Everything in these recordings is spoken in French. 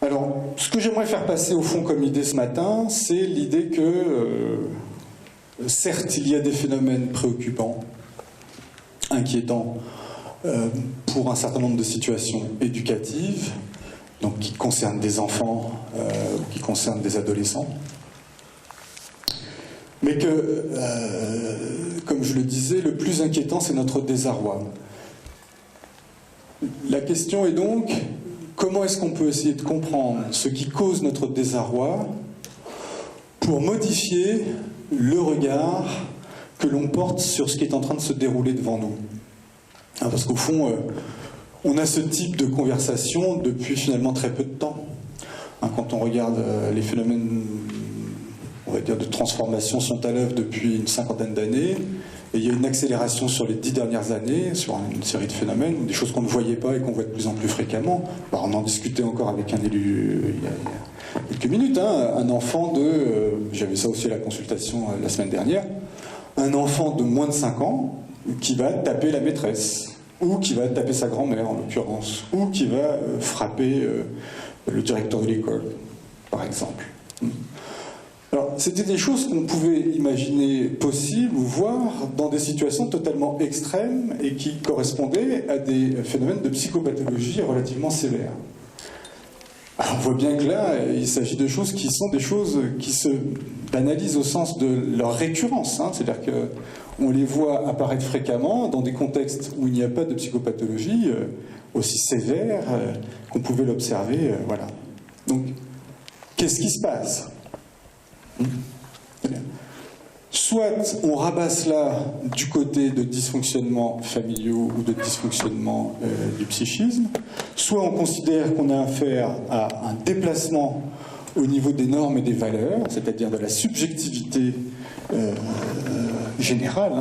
Alors, ce que j'aimerais faire passer au fond comme idée ce matin, c'est l'idée que, certes, il y a des phénomènes préoccupants, inquiétants, pour un certain nombre de situations éducatives, donc qui concernent des enfants, qui concernent des adolescents, mais que, comme je le disais, le plus inquiétant, c'est notre désarroi. La question est donc, comment est-ce qu'on peut essayer de comprendre ce qui cause notre désarroi pour modifier le regard que l'on porte sur ce qui est en train de se dérouler devant nous? Parce qu'au fond, on a ce type de conversation depuis finalement très peu de temps. Quand on regarde les phénomènes, on va dire, de transformation sont à l'œuvre depuis une cinquantaine d'années, et il y a une accélération sur les 10 dernières années, sur une série de phénomènes, des choses qu'on ne voyait pas et qu'on voit de plus en plus fréquemment. Alors, on en discutait encore avec un élu il y a quelques minutes, un enfant de... j'avais ça aussi à la consultation la semaine dernière, un enfant de moins de 5 ans qui va taper la maîtresse, ou qui va taper sa grand-mère en l'occurrence, ou qui va frapper le directeur de l'école, par exemple. Alors, c'était des choses qu'on pouvait imaginer possibles ou voir dans des situations totalement extrêmes et qui correspondaient à des phénomènes de psychopathologie relativement sévères. Alors, on voit bien que là, il s'agit de choses qui sont des choses qui se banalisent au sens de leur récurrence. C'est-à-dire qu'on les voit apparaître fréquemment dans des contextes où il n'y a pas de psychopathologie aussi sévère qu'on pouvait l'observer. Voilà. Donc, qu'est-ce qui se passe ? Soit on rabat cela du côté de dysfonctionnements familiaux ou de dysfonctionnements du psychisme, soit on considère qu'on a affaire à un déplacement au niveau des normes et des valeurs, c'est-à-dire de la subjectivité générale,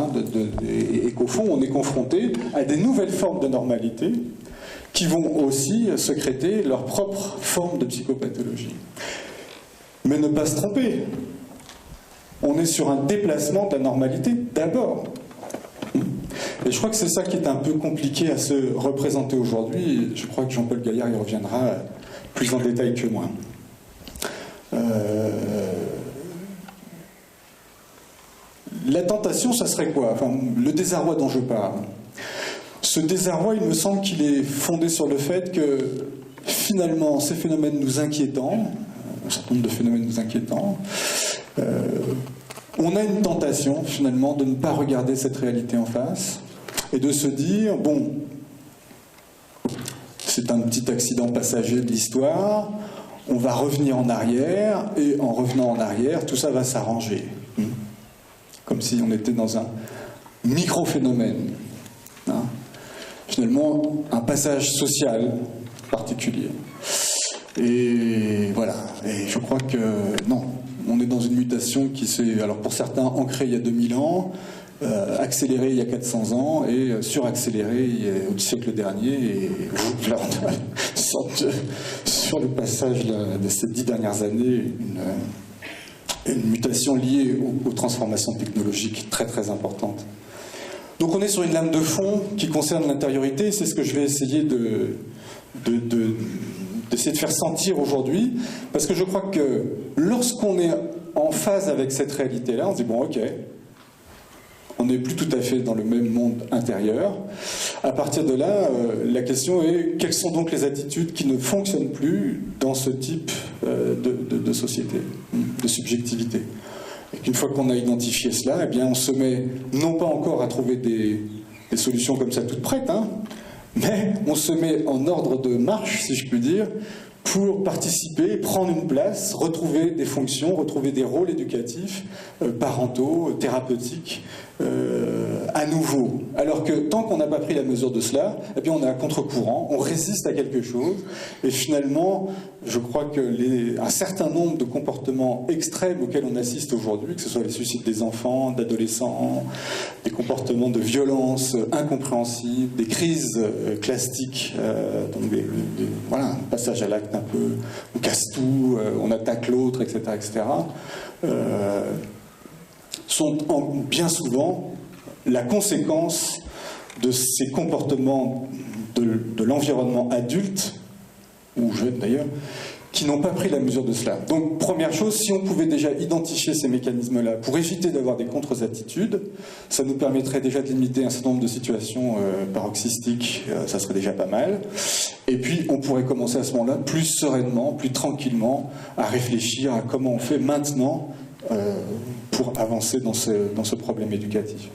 et qu'au fond on est confronté à des nouvelles formes de normalité qui vont aussi sécréter leur propre forme de psychopathologie. Mais ne pas se tromper, on est sur un déplacement de la normalité d'abord. Et je crois que c'est ça qui est un peu compliqué à se représenter aujourd'hui. Je crois que Jean-Paul Gaillard y reviendra plus en détail que moi. La tentation, ça serait quoi ? Le désarroi dont je parle. Ce désarroi, il me semble qu'il est fondé sur le fait que finalement, ces phénomènes nous inquiétant, un certain nombre de phénomènes nous inquiétants, on a une tentation finalement de ne pas regarder cette réalité en face et de se dire, bon, c'est un petit accident passager de l'histoire, on va revenir en arrière et en revenant en arrière, tout ça va s'arranger. Comme si on était dans un micro-phénomène. Finalement, un passage social particulier. Et voilà. Et je crois que non, on est dans une mutation qui s'est, alors pour certains, ancrée il y a 2000 ans, accélérée il y a 400 ans et suraccélérée au siècle dernier. Et là, on a une sorte sur le passage de ces 10 dernières années, une mutation liée aux transformations technologiques très très importantes. Donc on est sur une lame de fond qui concerne l'intériorité, c'est ce que je vais essayer d'essayer de faire sentir aujourd'hui, parce que je crois que lorsqu'on est en phase avec cette réalité-là, on se dit bon ok, on n'est plus tout à fait dans le même monde intérieur. À partir de là, la question est quelles sont donc les attitudes qui ne fonctionnent plus dans ce type de société, de subjectivité. Et qu'une fois qu'on a identifié cela, eh bien on se met non pas encore à trouver des solutions comme ça toutes prêtes, mais on se met en ordre de marche, si je puis dire, pour participer, prendre une place, retrouver des fonctions, retrouver des rôles éducatifs, parentaux, thérapeutiques, à nouveau. Alors que tant qu'on n'a pas pris la mesure de cela, eh bien on est à contre-courant, on résiste à quelque chose, et finalement, je crois que un certain nombre de comportements extrêmes auxquels on assiste aujourd'hui, que ce soit les suicides des enfants, d'adolescents, des comportements de violence incompréhensibles, des crises classiques, donc voilà, un passage à l'acte un peu, on casse tout, on attaque l'autre, etc., etc., sont bien souvent la conséquence de ces comportements de l'environnement adulte, ou jeune d'ailleurs, qui n'ont pas pris la mesure de cela. Donc, première chose, si on pouvait déjà identifier ces mécanismes-là pour éviter d'avoir des contre-attitudes, ça nous permettrait déjà de limiter un certain nombre de situations paroxystiques, ça serait déjà pas mal. Et puis, on pourrait commencer à ce moment-là, plus sereinement, plus tranquillement, à réfléchir à comment on fait maintenant pour avancer dans ce problème éducatif.